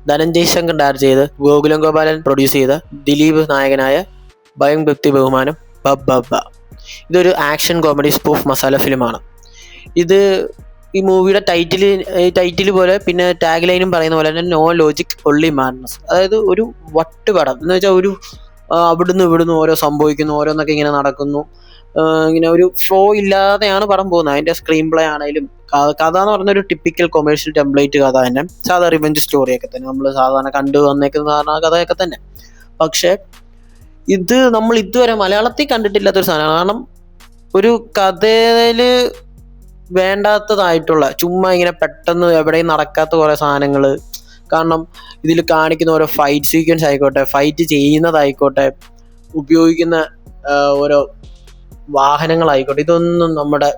Dhananjay Shankar direct ചെയ്ത് Gokulam Gopalan produce ചെയ്ത ദിലീപ് നായകനായ ഭയം ഭക്തി ബഹുമാനം ബബ്ബ. ഇതൊരു ആക്ഷൻ കോമഡി സ്പൂഫ് മസാല ഫിലിമാണ്. ഇത് ഈ മൂവിയുടെ ടൈറ്റിൽ പോലെ പിന്നെ ടാഗ് ലൈനും പറയുന്ന പോലെ തന്നെ നോ ലോജിക് ഒൺലി മാഡ്നസ്. അതായത് ഒരു വട്ടുപടം എന്ന് വെച്ചാൽ ഒരു അവിടുന്ന് ഇവിടുന്ന് ഓരോ സംഭവിക്കുന്നു, ഓരോന്നൊക്കെ ഇങ്ങനെ നടക്കുന്നു, ഇങ്ങനെ ഒരു ഫ്ലോ ഇല്ലാതെയാണ് പടം പോകുന്നത്. അതിൻ്റെ സ്ക്രീൻ പ്ലേ ആണെങ്കിലും കഥ എന്ന് പറഞ്ഞ ഒരു ടിപ്പിക്കൽ കൊമേഴ്ഷ്യൽ ടെംപ്ലേറ്റ് കഥ തന്നെ, സാധാ റിവെഞ്ച് സ്റ്റോറിയൊക്കെ തന്നെ നമ്മൾ സാധാരണ കണ്ടു വന്നേക്കുന്ന കഥയൊക്കെ തന്നെ. പക്ഷെ ഇത് നമ്മൾ ഇതുവരെ മലയാളത്തിൽ കണ്ടിട്ടില്ലാത്തൊരു സാധനമാണ്. കാരണം ഒരു കഥയിൽ വേണ്ടാത്തതായിട്ടുള്ള ചുമ്മാ ഇങ്ങനെ പെട്ടെന്ന് എവിടെയും നടക്കാത്ത കുറേ സാധനങ്ങൾ. കാരണം ഇതിൽ കാണിക്കുന്ന ഓരോ ഫൈറ്റ് സീക്വൻസ് ആയിക്കോട്ടെ, ഫൈറ്റ് ചെയ്യുന്നതായിക്കോട്ടെ, ഉപയോഗിക്കുന്ന ഓരോ വാഹനങ്ങളായിക്കോട്ടെ, ഇതൊന്നും നമ്മുടെ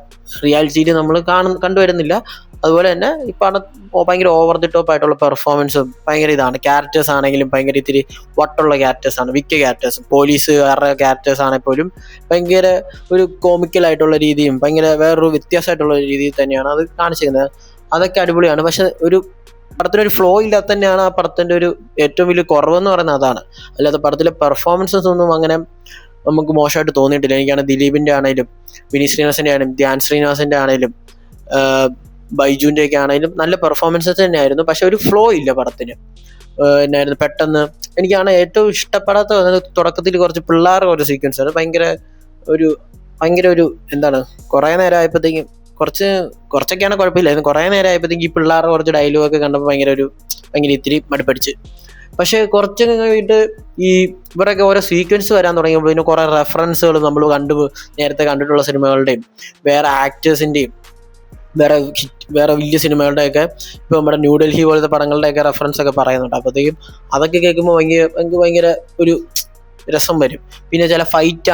റിയാലിറ്റിയിൽ നമ്മൾ കണ്ടുവരുന്നില്ല. അതുപോലെ തന്നെ ഈ പടം ഭയങ്കര ഓവർ ദി ടോപ്പ് ആയിട്ടുള്ള പെർഫോമൻസും ഭയങ്കര ഇതാണ്. ക്യാരക്ടേഴ്സ് ആണെങ്കിലും ഭയങ്കര ഇത്തിരി വട്ടുള്ള ക്യാരക്ടേഴ്സാണ്, മിക്ക ക്യാരക്ടേഴ്സും. പോലീസുകാരുടെ ക്യാരക്ടേഴ്സ് ആണെങ്കിൽ പോലും ഭയങ്കര ഒരു കോമിക്കലായിട്ടുള്ള രീതിയും ഭയങ്കര വേറൊരു വ്യത്യാസമായിട്ടുള്ള രീതിയിൽ തന്നെയാണ് അത് കാണിച്ചിരിക്കുന്നത്. അതൊക്കെ അടിപൊളിയാണ്. പക്ഷെ ഒരു പടത്തിനൊരു ഫ്ലോ ഇല്ലാത്ത തന്നെയാണ് ആ പടത്തിൻ്റെ ഒരു ഏറ്റവും വലിയ കുറവെന്ന് പറയുന്നത് അതാണ്. അല്ലാതെ പടത്തിലെ പെർഫോമൻസസ് ഒന്നും അങ്ങനെ നമുക്ക് മോശമായിട്ട് തോന്നിയിട്ടില്ല. എനിക്കാണ് ദിലീപിൻ്റെ ആണെങ്കിലും വിനീത് ശ്രീനിവാസൻ്റെ ആണെങ്കിലും ധ്യാൻ ശ്രീനിവാസൻ്റെ ആണെങ്കിലും ബൈജുവിൻ്റെ ഒക്കെ ആണെങ്കിലും നല്ല പെർഫോമൻസസ് തന്നെയായിരുന്നു. പക്ഷെ ഒരു ഫ്ലോ ഇല്ല പടത്തിന്. എന്നായിരുന്നു പെട്ടെന്ന് എനിക്കാണ് ഏറ്റവും ഇഷ്ടപ്പെടാത്ത തുടക്കത്തിൽ കുറച്ച് പിള്ളേരുടെ സീക്വൻസ് ആണ്. ഭയങ്കര ഒരു എന്താണ്, കുറേ നേരം ആയപ്പോഴത്തേക്കും കുറച്ചൊക്കെയാണ് കുഴപ്പമില്ലായിരുന്നു. കുറേ നേരം ആയപ്പോഴത്തേക്കും ഈ പിള്ളേരുടെ കുറച്ച് ഡയലോഗൊക്കെ കണ്ടപ്പോൾ ഭയങ്കര ഇത്തിരി മടുപ്പടിച്ച്. പക്ഷെ കുറച്ചൊക്കെ കഴിഞ്ഞിട്ട് ഈ ഇവരൊക്കെ ഓരോ സീക്വൻസ് വരാൻ തുടങ്ങിയപ്പോൾ പിന്നെ കുറേ റെഫറൻസുകൾ നമ്മൾ നേരത്തെ കണ്ടിട്ടുള്ള സിനിമകളുടെയും വേറെ ആക്ടേഴ്സിൻ്റെയും വേറെ വലിയ സിനിമകളുടെയൊക്കെ ഇപ്പോൾ നമ്മുടെ ന്യൂഡൽഹി പോലത്തെ പടങ്ങളുടെയൊക്കെ റെഫറൻസ് ഒക്കെ പറയുന്നുണ്ട്. അപ്പോഴത്തേക്കും അതൊക്കെ കേൾക്കുമ്പോൾ എനിക്ക് ഭയങ്കര ഒരു രസം വരും. പിന്നെ ചില ഫൈറ്റ്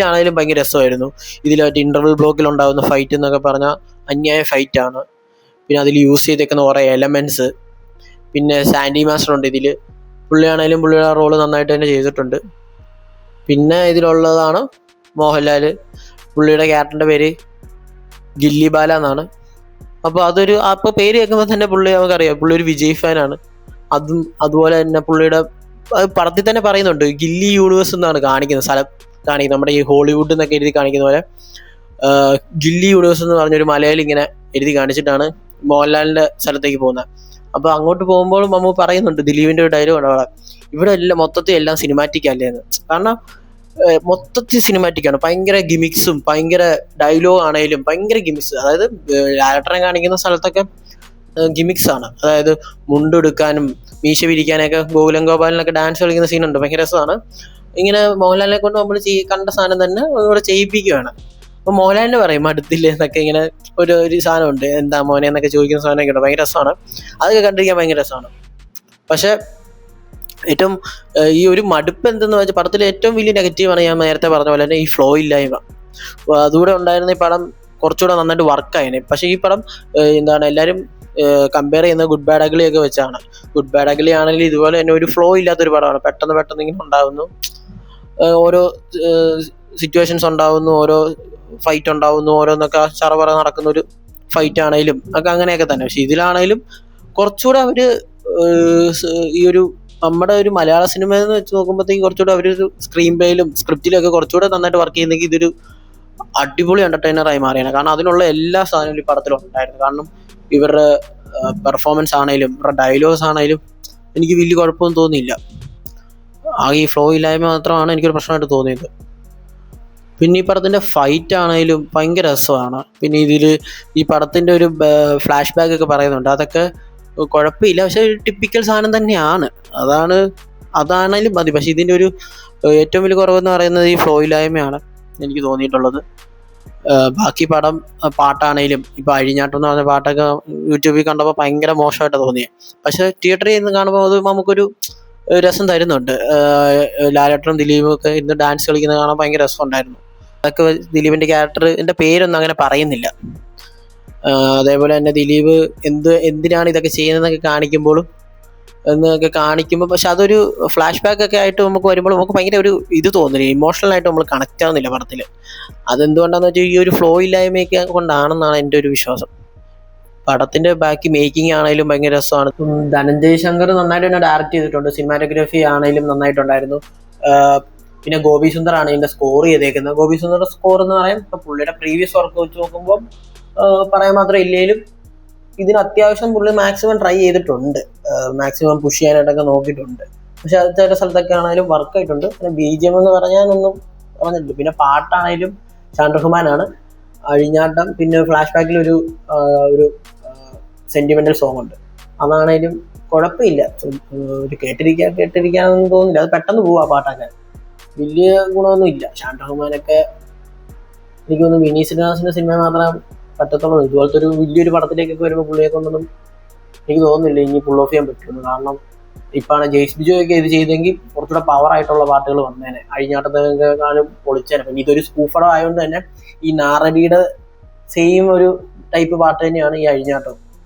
ആണെങ്കിലും ഭയങ്കര രസമായിരുന്നു. ഇതിലായിട്ട് ഇൻ്റർവൽ ബ്ലോക്കിൽ ഉണ്ടാകുന്ന ഫൈറ്റ് എന്നൊക്കെ പറഞ്ഞാൽ അന്യായ ഫൈറ്റാണ്. പിന്നെ അതിൽ യൂസ് ചെയ്തേക്കുന്ന കുറേ എലമെൻറ്റ്സ്. പിന്നെ സാൻഡി മാസ്റ്റർ ഉണ്ട് ഇതിൽ. പുള്ളിയാണെങ്കിലും പുള്ളിയുടെ റോള് നന്നായിട്ട് തന്നെ ചെയ്തിട്ടുണ്ട്. പിന്നെ ഇതിലുള്ളതാണ് മോഹൻലാൽ. പുള്ളിയുടെ ക്യാരക്ടറിൻ്റെ പേര് ഗില്ലി ബാല എന്നാണ്. അപ്പോൾ അപ്പോൾ പേര് കേൾക്കുമ്പോൾ തന്നെ നമുക്കറിയാം പുള്ളി ഒരു വിജയ് ഫാനാണ്. അതുപോലെ തന്നെ പുള്ളിയുടെ പടത്തിൽ തന്നെ പറയുന്നുണ്ട് ഗില്ലി യൂണിവേഴ്സ് എന്നാണ് കാണിക്കുന്നത്. നമ്മുടെ ഈ ഹോളിവുഡ് എന്നൊക്കെ എഴുതി കാണിക്കുന്ന പോലെ ഗില്ലി യൂണിവേഴ്സ് എന്ന് പറഞ്ഞൊരു മലയിൽ ഇങ്ങനെ എഴുതി കാണിച്ചിട്ടാണ് മോഹൻലാലിൻ്റെ സ്ഥലത്തേക്ക് പോകുന്നത്. അപ്പോൾ അങ്ങോട്ട് പോകുമ്പോൾ നമുക്ക് പറയുന്നുണ്ട് ദിലീപിൻ്റെ ഒരു ഡയലോഗ് അവിടെ, ഇവിടെ എല്ലാം മൊത്തത്തിൽ എല്ലാം സിനിമാറ്റിക് അല്ലേ എന്ന്. കാരണം മൊത്തത്തിൽ സിനിമാറ്റിക്കാണ്. ഭയങ്കര ഗിമിക്സും ഭയങ്കര ഡയലോഗ് ആണെങ്കിലും ഭയങ്കര ഗിമിക്സ്. അതായത് ലാലേട്ടനെ കാണിക്കുന്ന സ്ഥലത്തൊക്കെ ഗിമിക്സ് ആണ്. അതായത് മുണ്ടെടുക്കാനും മീശ വിരിക്കാനൊക്കെ ഗോകുലം ഗോപാലനൊക്കെ ഡാൻസ് കളിക്കുന്ന സീനുണ്ട്, ഭയങ്കര രസമാണ്. ഇങ്ങനെ മോഹൻലാലിനെ കൊണ്ട് നമ്മൾ കണ്ട സാധനം തന്നെ ഇവിടെ ചെയ്യിപ്പിക്കുകയാണ്. അപ്പോൾ മോഹൻലാലിന് പറയും അടുത്തില്ലേ എന്നൊക്കെ ഇങ്ങനെ ഒരു സാധനമുണ്ട്, എന്താ മോനെ എന്നൊക്കെ ചോദിക്കുന്ന സാധനമൊക്കെ ഉണ്ട്. ഭയങ്കര രസമാണ്, അതൊക്കെ കണ്ടിരിക്കാൻ ഭയങ്കര രസമാണ്. പക്ഷെ ഏറ്റവും ഈ ഒരു മടുപ്പ് എന്തെന്ന് വെച്ചാൽ പടത്തിലെ ഏറ്റവും വലിയ നെഗറ്റീവാണ് ഞാൻ നേരത്തെ പറഞ്ഞ പോലെ തന്നെ ഈ ഫ്ലോ ഇല്ലായ്മ. അതുകൂടെ ഉണ്ടായിരുന്ന ഈ പടം കുറച്ചുകൂടെ നന്നായിട്ട് വർക്കായേനെ. പക്ഷേ ഈ പടം എല്ലാവരും കമ്പയർ ചെയ്യുന്നത് ഗുഡ് ബാഡ് അഗ്ലി ഒക്കെ വെച്ചാണ്. ഗുഡ് ബാഡ് അഗ്ലി ആണെങ്കിൽ ഇതുപോലെ തന്നെ ഒരു ഫ്ലോ ഇല്ലാത്തൊരു പടമാണ്. പെട്ടെന്ന് ഇങ്ങനെ ഉണ്ടാകുന്നു, ഓരോ സിറ്റുവേഷൻസ് ഉണ്ടാകുന്നു, ഓരോ ഫൈറ്റ് ഉണ്ടാകുന്നു, ഓരോന്നൊക്കെ ചറപറ നടക്കുന്ന ഒരു ഫൈറ്റ് ആണെങ്കിലും ഒക്കെ അങ്ങനെയൊക്കെ തന്നെ. പക്ഷെ ഇതിലാണെങ്കിലും കുറച്ചുകൂടെ അവർ ഈ ഒരു നമ്മുടെ ഒരു മലയാള സിനിമ എന്ന് വെച്ച് നോക്കുമ്പോഴത്തേക്ക് കുറച്ചുകൂടെ അവരൊരു സ്ക്രീൻ പ്ലേയിലും സ്ക്രിപ്റ്റിലും ഒക്കെ കുറച്ചുകൂടെ നന്നായിട്ട് വർക്ക് ചെയ്യുന്നെങ്കിൽ ഇതൊരു അടിപൊളി എൻ്റർടൈനറായി മാറിയാണ്. കാരണം അതിനുള്ള എല്ലാ സാധനവും ഈ പടത്തിലും ഉണ്ടായിരുന്നു. കാരണം ഇവരുടെ പെർഫോമൻസ് ആണെങ്കിലും ഇവരുടെ ഡയലോഗ്സ് ആണെങ്കിലും എനിക്ക് വലിയ കുഴപ്പമൊന്നും തോന്നിയില്ല. ആകെ ഈ ഫ്ലോ ഇല്ലായ്മ മാത്രമാണ് എനിക്കൊരു പ്രശ്നമായിട്ട് തോന്നിയത്. പിന്നെ ഈ പടത്തിൻ്റെ ഫൈറ്റ് ആണെങ്കിലും ഭയങ്കര രസമാണ്. പിന്നെ ഇതിൽ ഈ പടത്തിൻ്റെ ഒരു ഫ്ലാഷ് ബാക്ക് ഒക്കെ പറയുന്നുണ്ട്, അതൊക്കെ കുഴപ്പമില്ല. പക്ഷെ ഒരു ടിപ്പിക്കൽ സാധനം തന്നെയാണ്, അതാണെങ്കിലും മതി. പക്ഷെ ഇതിൻ്റെ ഒരു ഏറ്റവും വലിയ കുറവെന്ന് പറയുന്നത് ഈ ഫ്ലോ ഇല്ലായ്മയാണ് എനിക്ക് തോന്നിയിട്ടുള്ളത്. ബാക്കി പാട്ടാണെങ്കിലും ഇപ്പോൾ അഴിഞ്ഞാട്ടം എന്ന് പറഞ്ഞ പാട്ടൊക്കെ യൂട്യൂബിൽ കണ്ടപ്പോൾ ഭയങ്കര മോശമായിട്ടാണ് തോന്നിയത്. പക്ഷെ തിയേറ്ററിൽ നിന്ന് കാണുമ്പോൾ അത് നമുക്കൊരു രസം തരുന്നുണ്ട്. ലാലേട്ടനും ദിലീപും ഒക്കെ ഇന്ന് ഡാൻസ് കളിക്കുന്നത് കാണാൻ ഭയങ്കര രസമുണ്ടായിരുന്നു. അതൊക്കെ ദിലീപിൻ്റെ ക്യാരക്ടറിൻ്റെ പേരൊന്നും അങ്ങനെ പറയുന്നില്ല. അതേപോലെ തന്നെ ദിലീപ് എന്തിനാണ് ഇതൊക്കെ ചെയ്യുന്നതെന്നൊക്കെ കാണിക്കുമ്പോൾ പക്ഷെ അതൊരു ഫ്ലാഷ് ബാക്ക് ഒക്കെ ആയിട്ട് നമുക്ക് വരുമ്പോൾ നമുക്ക് ഭയങ്കര ഒരു ഇത് തോന്നില്ല, ഇമോഷണലായിട്ട് നമ്മൾ കണക്റ്റ് ആവുന്നില്ല പടത്തിൽ. അതെന്തുകൊണ്ടാണെന്ന് വെച്ചാൽ ഈ ഒരു ഫ്ലോ ഇല്ലായ്മയൊക്കെ കൊണ്ടാണെന്നാണ് എൻ്റെ ഒരു വിശ്വാസം. പടത്തിന്റെ ബാക്കി മേക്കിംഗ് ആണെങ്കിലും ഭയങ്കര രസമാണ്. ധനഞ്ജയ് ശങ്കർ നന്നായിട്ട് തന്നെ ഡയറക്റ്റ് ചെയ്തിട്ടുണ്ട്. സിനിമാറ്റോഗ്രഫി ആണെങ്കിലും നന്നായിട്ടുണ്ടായിരുന്നു. പിന്നെ ഗോപി സുന്ദർ ആണ് ഇതിന്റെ സ്കോർ ചെയ്തേക്കുന്നത്. ഗോപി സുന്ദറിന്റെ സ്കോർ എന്ന് പറയാൻ ഇപ്പൊ പുള്ളിയുടെ പ്രീവിയസ് വർക്ക് വെച്ച് നോക്കുമ്പോൾ പറയാൻ മാത്രം ഇല്ലേലും ഇതിന് അത്യാവശ്യം പുള്ളി മാക്സിമം ട്രൈ ചെയ്തിട്ടുണ്ട്, മാക്സിമം പുഷ് ചെയ്യാനായിട്ടൊക്കെ നോക്കിയിട്ടുണ്ട്. പക്ഷെ അത് ചില സ്ഥലത്തൊക്കെ ആണെങ്കിലും വർക്ക് ആയിട്ടുണ്ട്. പിന്നെ BGM എന്ന് പറഞ്ഞാലൊന്നും പറഞ്ഞിട്ടുണ്ട്. പിന്നെ പാട്ടാണെങ്കിലും ഷാൻ റഹ്മാനാണ്. അഴിഞ്ഞാട്ടം, പിന്നെ ഫ്ലാഷ് ബാക്കിൽ ഒരു സെന്റിമെന്റൽ സോങ് ഉണ്ട്. അതാണേലും കുഴപ്പമില്ല, ഒരു കേട്ടിരിക്കാനൊന്നും തോന്നുന്നില്ല. അത് പെട്ടെന്ന് പോവും. ആ പാട്ടൊക്കെ വലിയ ഗുണമൊന്നും ഇല്ല. ഷാൻ റഹ്മാനൊക്കെ എനിക്ക് തോന്നുന്നു വിനീത് ശ്രീനിവാസന്റെ സിനിമ മാത്രം പറ്റത്തുള്ളൂ. ഇതുപോലത്തെ ഒരു വലിയൊരു പടത്തിലേക്കൊക്കെ വരുമ്പോൾ പുള്ളിയെ കൊണ്ടൊന്നും എനിക്ക് തോന്നുന്നില്ല ഇനി പുൾ ഓഫ് ചെയ്യാൻ പറ്റുമെന്ന്. കാരണം ഇപ്പാണ് ജെയ്സ് ബിജോയൊക്കെ ഇത് ചെയ്തെങ്കിൽ കുറച്ചുകൂടെ പവർ ആയിട്ടുള്ള പാട്ടുകൾ വന്നേനെ, അഴിഞ്ഞാട്ടത്തെക്കാളും പൊളിച്ചേനെ. പിന്നെ ഇതൊരു സ്കൂഫടം ആയതുകൊണ്ട് തന്നെ ഈ നാറടിയുടെ സെയിം ഒരു ടൈപ്പ് പാട്ട് തന്നെയാണ് ഈ അഴിഞ്ഞാട്ടം.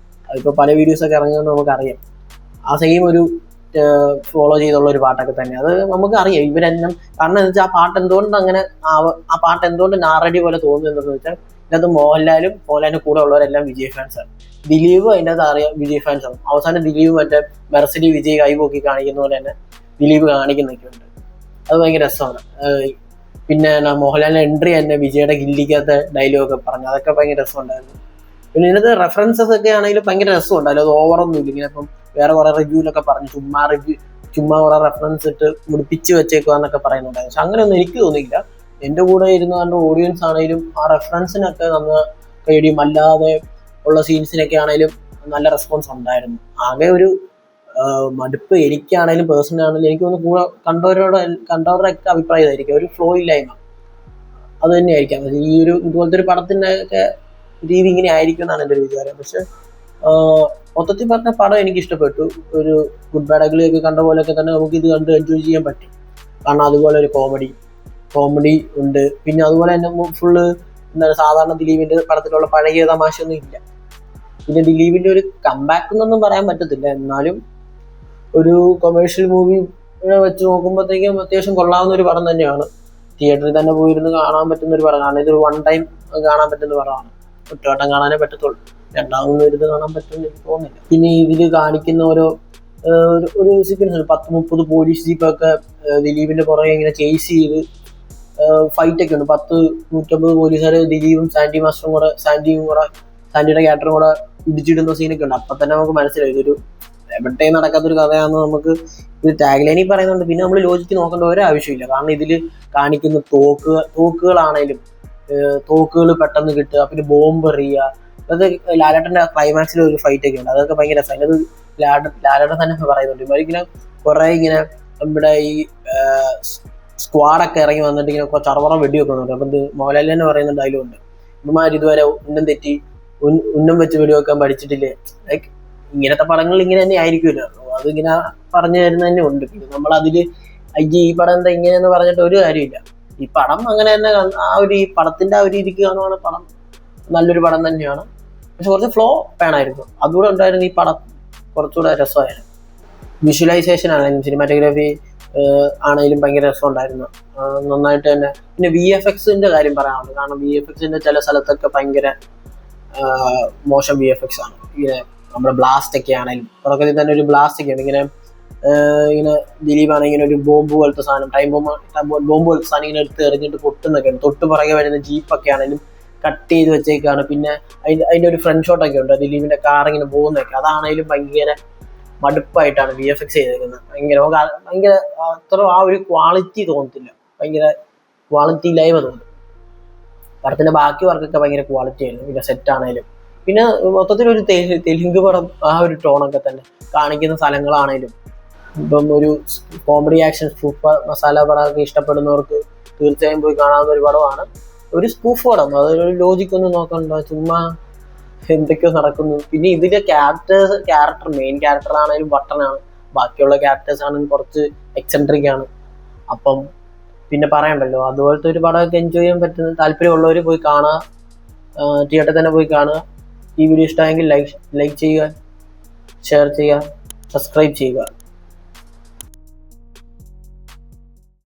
അതിപ്പോൾ പല വീഡിയോസൊക്കെ ഇറങ്ങുമെന്ന് നമുക്കറിയാം. ആ സെയിം ഒരു ഫോളോ ചെയ്തുള്ള ഒരു പാട്ടൊക്കെ തന്നെ അത് നമുക്കറിയാം ഇവരെല്ലാം. കാരണം എന്താ വെച്ചാൽ ആ പാട്ട് എന്തുകൊണ്ട് അങ്ങനെ ആ പാട്ട് എന്തുകൊണ്ട് നാറടി പോലെ തോന്നുന്നതെന്ന് വെച്ചാൽ ഇതിനകത്ത് മോഹൻലാലിന്റെ കൂടെ ഉള്ളവരെല്ലാം വിജയ് ഫാൻസാണ്. ദിലീപ് അതിൻ്റെ അകത്ത് അറിയാം വിജയ് ഫാൻസാണ്. അവസാനം ദിലീപ് മറ്റേ മെർസിഡി വിജയ് കൈപോക്കി കാണിക്കുന്ന പോലെ തന്നെ ദിലീപ് കാണിക്കുന്നൊക്കെ ഉണ്ട്. അത് ഭയങ്കര രസമാണ്. പിന്നെ മോഹൻലാലിന്റെ എൻട്രി തന്നെ വിജയുടെ ഗില്ലിക്കകത്ത് ഡയലോഗൊക്കെ പറഞ്ഞു, അതൊക്കെ ഭയങ്കര രസമുണ്ടായിരുന്നു. പിന്നെ ഇതിനകത്ത് റെഫറൻസസ് ഒക്കെ ആണെങ്കിലും ഭയങ്കര രസമുണ്ടല്ലോ. അത് ഓവറൊന്നും ഇല്ല. ഇങ്ങനെ ഇപ്പം വേറെ കുറെ റിവ്യൂലൊക്കെ പറഞ്ഞു ചുമ്മാ കുറെ റെഫറൻസ് ഇട്ട് മുടിപ്പിച്ച് വെച്ചേക്കുവാന്നൊക്കെ പറയുന്നുണ്ടായിരുന്നു. പക്ഷെ അങ്ങനെയൊന്നും എനിക്ക് തോന്നിയില്ല. എൻ്റെ കൂടെ ഇരുന്ന് കണ്ട ഓഡിയൻസ് ആണെങ്കിലും ആ റെഫറൻസിനൊക്കെ നന്ന കൈഡിയും അല്ലാതെ ഉള്ള സീൻസിനൊക്കെ ആണെങ്കിലും നല്ല റെസ്പോൺസ് ഉണ്ടായിരുന്നു. ആകെ ഒരു മടുപ്പ് എനിക്കാണെങ്കിലും പേഴ്സണൽ ആണെങ്കിലും എനിക്ക് തോന്നുന്നു കൂടെ കണ്ടവരുടെയൊക്കെ അഭിപ്രായം ഇതായിരിക്കും, ഒരു ഫ്ലോ ഇല്ലായ്മ. അത് തന്നെയായിരിക്കാം ഈ ഒരു ഇതുപോലത്തെ ഒരു പടത്തിൻ്റെ ഒക്കെ രീതി ഇങ്ങനെ ആയിരിക്കും എന്നാണ് എൻ്റെ ഒരു വിചാരം. പക്ഷെ മൊത്തത്തിൽ പറഞ്ഞ പടം എനിക്ക് ഇഷ്ടപ്പെട്ടു. ഒരു ഗുഡ് ബാഡ് അഗ്ലി ഒക്കെ കണ്ട പോലെയൊക്കെ തന്നെ നമുക്ക് ഇത് കണ്ട് എൻജോയ് ചെയ്യാൻ പറ്റും. കാരണം അതുപോലെ ഒരു കോമഡി ഉണ്ട്. പിന്നെ അതുപോലെ തന്നെ ഫുള്ള് എന്താണ് സാധാരണ ദിലീപിന്റെ പടത്തിലുള്ള പഴകിയ തമാശയൊന്നും ഇല്ല. പിന്നെ ദിലീപിന്റെ ഒരു കംബാക്ക് എന്നൊന്നും പറയാൻ പറ്റത്തില്ല. എന്നാലും ഒരു കൊമേഴ്ഷ്യൽ മൂവി വെച്ച് നോക്കുമ്പോഴത്തേക്കും അത്യാവശ്യം കൊള്ളാവുന്ന ഒരു പടം തന്നെയാണ്. തിയേറ്ററിൽ തന്നെ പോയിരുന്ന് കാണാൻ പറ്റുന്ന ഒരു പടം. കാരണം ഇതൊരു 1 ടൈം കാണാൻ പറ്റുന്ന പടമാണ്. ഒറ്റവട്ടം കാണാനേ പറ്റത്തുള്ളൂ, രണ്ടാമതൊന്നും ഇരുന്ന് കാണാൻ പറ്റുമെന്ന് എനിക്ക് തോന്നുന്നില്ല. പിന്നെ ഇതിൽ കാണിക്കുന്ന ഒരു സീക്വൻസ് 10-30 പോലീസ് ജീപ്പൊക്കെ ദിലീപിന്റെ പുറകെ ഇങ്ങനെ ചേസ് ചെയ്ത് ഫൈറ്റ് ഒക്കെ ഉണ്ട്. 100-150 പോലീസുകാർ ദിലീപും സാൻഡിയുടെ ക്യാരക്ടറും കൂടെ ഇടിച്ചിടുന്ന സീനൊക്കെ ഉണ്ട്. അപ്പൊ തന്നെ നമുക്ക് മനസ്സിലായി ഇതൊരു എവിടെയും നടക്കാത്തൊരു കഥയാണെന്ന് നമുക്ക് ഇത് ടാഗ്ലൈനിൽ പറയുന്നുണ്ട്. പിന്നെ നമ്മൾ ലോജിക്ക് നോക്കേണ്ട ഒരു ആവശ്യമില്ല. കാരണം ഇതിൽ കാണിക്കുന്ന തോക്കുകളാണേലും തോക്കുകൾ പെട്ടെന്ന് കിട്ടുക, പിന്നെ ബോംബ് എറിയുക, അത് ലാലേട്ടന്റെ ക്ലൈമാക്സിൽ ഒരു ഫൈറ്റ് ഒക്കെ ഉണ്ട്. അതൊക്കെ ഭയങ്കര രസമാണ്. അത് ലാലേട്ടൻ തന്നെ പറയുന്നുണ്ട്. ഇവരിങ്ങനെ കുറെ ഇങ്ങനെ നമ്മുടെ ഈ സ്ക്വാഡൊക്കെ ഇറങ്ങി വന്നിട്ട് ഇങ്ങനെ ചറവറ വെടി വെക്കുന്നുണ്ട്. അപ്പം മോഹൻലാൽ തന്നെ പറയുന്ന ഡയലോഗുണ്ട്, ഇവന്മാർ ഇതുവരെ ഉന്നം വെച്ച് വെടി വെക്കാൻ പഠിച്ചിട്ടില്ലേ. ലൈക്ക് ഇങ്ങനത്തെ പടങ്ങൾ ഇങ്ങനെ തന്നെ ആയിരിക്കുമല്ലോ, അതിങ്ങനെ പറഞ്ഞു തരുന്ന തന്നെ ഉണ്ട്. പിന്നെ നമ്മളതില് ഈ പടം എന്താ ഇങ്ങനെയെന്ന് പറഞ്ഞിട്ട് ഒരു കാര്യമില്ല. ഈ പടം അങ്ങനെ തന്നെ ഈ പടത്തിന്റെ ആ ഒരു രീതിക്ക് കാണുവാണ് പടം നല്ലൊരു പടം തന്നെയാണ്. പക്ഷെ കുറച്ച് ഫ്ലോ വേണമായിരുന്നു, അതുകൂടെ ഉണ്ടായിരുന്നു ഈ പടം കുറച്ചുകൂടെ രസമായിരുന്നു. വിഷ്വലൈസേഷൻ ആണെങ്കിലും സിനിമാറ്റോഗ്രാഫി ആണെങ്കിലും ഭയങ്കര രസമുണ്ടായിരുന്നു, നന്നായിട്ട് തന്നെ. പിന്നെ VFXന്റെ കാര്യം പറയാനുണ്ട്. കാരണം VFXന്റെ ചില സ്ഥലത്തൊക്കെ ഭയങ്കര മോശം VFX ആണ്. ഇങ്ങനെ നമ്മുടെ ബ്ലാസ്റ്റ് ഒക്കെ ആണെങ്കിലും തുടക്കത്തിൽ തന്നെ ഒരു ബ്ലാസ്റ്റ് ഒക്കെ ഉണ്ട്. ഇങ്ങനെ ദിലീപാണ് ഇങ്ങനെ ഒരു ബോംബ് പോലത്തെ സാധനം, ബോംബ് പോലത്തെ സാധനം ഇങ്ങനെ എടുത്ത് എറിഞ്ഞിട്ട് പൊട്ടുന്നൊക്കെ ഉണ്ട്. തൊട്ട് പുറകെ വരുന്ന ജീപ്പൊക്കെ ആണെങ്കിലും കട്ട് ചെയ്ത് വെച്ചേക്കാണ്. പിന്നെ അതിന്റെ ഒരു ഫ്രണ്ട് ഷോട്ടൊക്കെ ഉണ്ട്, ദിലീപിന്റെ കാർ ഇങ്ങനെ പോകുന്നൊക്കെ. അതാണെങ്കിലും ഭയങ്കര മടുപ്പായിട്ടാണ് VFX ചെയ്തേക്കുന്നത്. ഭയങ്കര അത്ര ആ ഒരു ക്വാളിറ്റി തോന്നത്തില്ല, ഭയങ്കര ക്വാളിറ്റി ഇല്ലായ്മ തോന്നും. പടത്തിന്റെ ബാക്കി വർക്കൊക്കെ ഭയങ്കര ക്വാളിറ്റി ആയിരുന്നു. പിന്നെ സെറ്റ് ആണെങ്കിലും പിന്നെ മൊത്തത്തിലൊരു തെലുങ്ക് പടം ആ ഒരു ടോണൊക്കെ തന്നെ. കാണിക്കുന്ന സ്ഥലങ്ങളാണേലും ഇപ്പം ഒരു കോമഡി ആക്ഷൻ സൂപ്പർ മസാല പടമൊക്കെ ഇഷ്ടപ്പെടുന്നവർക്ക് തീർച്ചയായും പോയി കാണാവുന്ന ഒരു പടമാണ്. ഒരു സ്പൂഫ് പടം, അതൊരു ലോജിക്കൊന്നും നോക്കണ്ട, ചുമ്മാ എന്തൊക്കെയോ നടക്കുന്നു. പിന്നെ ഇതിലെ മെയിൻ ക്യാരക്ടർ ആണെങ്കിലും ബട്ടനാണ്. ബാക്കിയുള്ള ക്യാരക്ടേഴ്സ് ആണെങ്കിലും കുറച്ച് എക്സെൻട്രിക് ആണ്. അപ്പം പിന്നെ പറയണ്ടല്ലോ, അതുപോലത്തെ ഒരു പടമൊക്കെ എൻജോയ് ചെയ്യാൻ പറ്റുന്ന താല്പര്യമുള്ളവർ പോയി കാണുക, തിയേറ്ററിൽ തന്നെ പോയി കാണുക. ഈ വീഡിയോ ഇഷ്ടമായെങ്കിൽ ലൈക്ക് ചെയ്യുക, ഷെയർ ചെയ്യുക, സബ്സ്ക്രൈബ് ചെയ്യുക.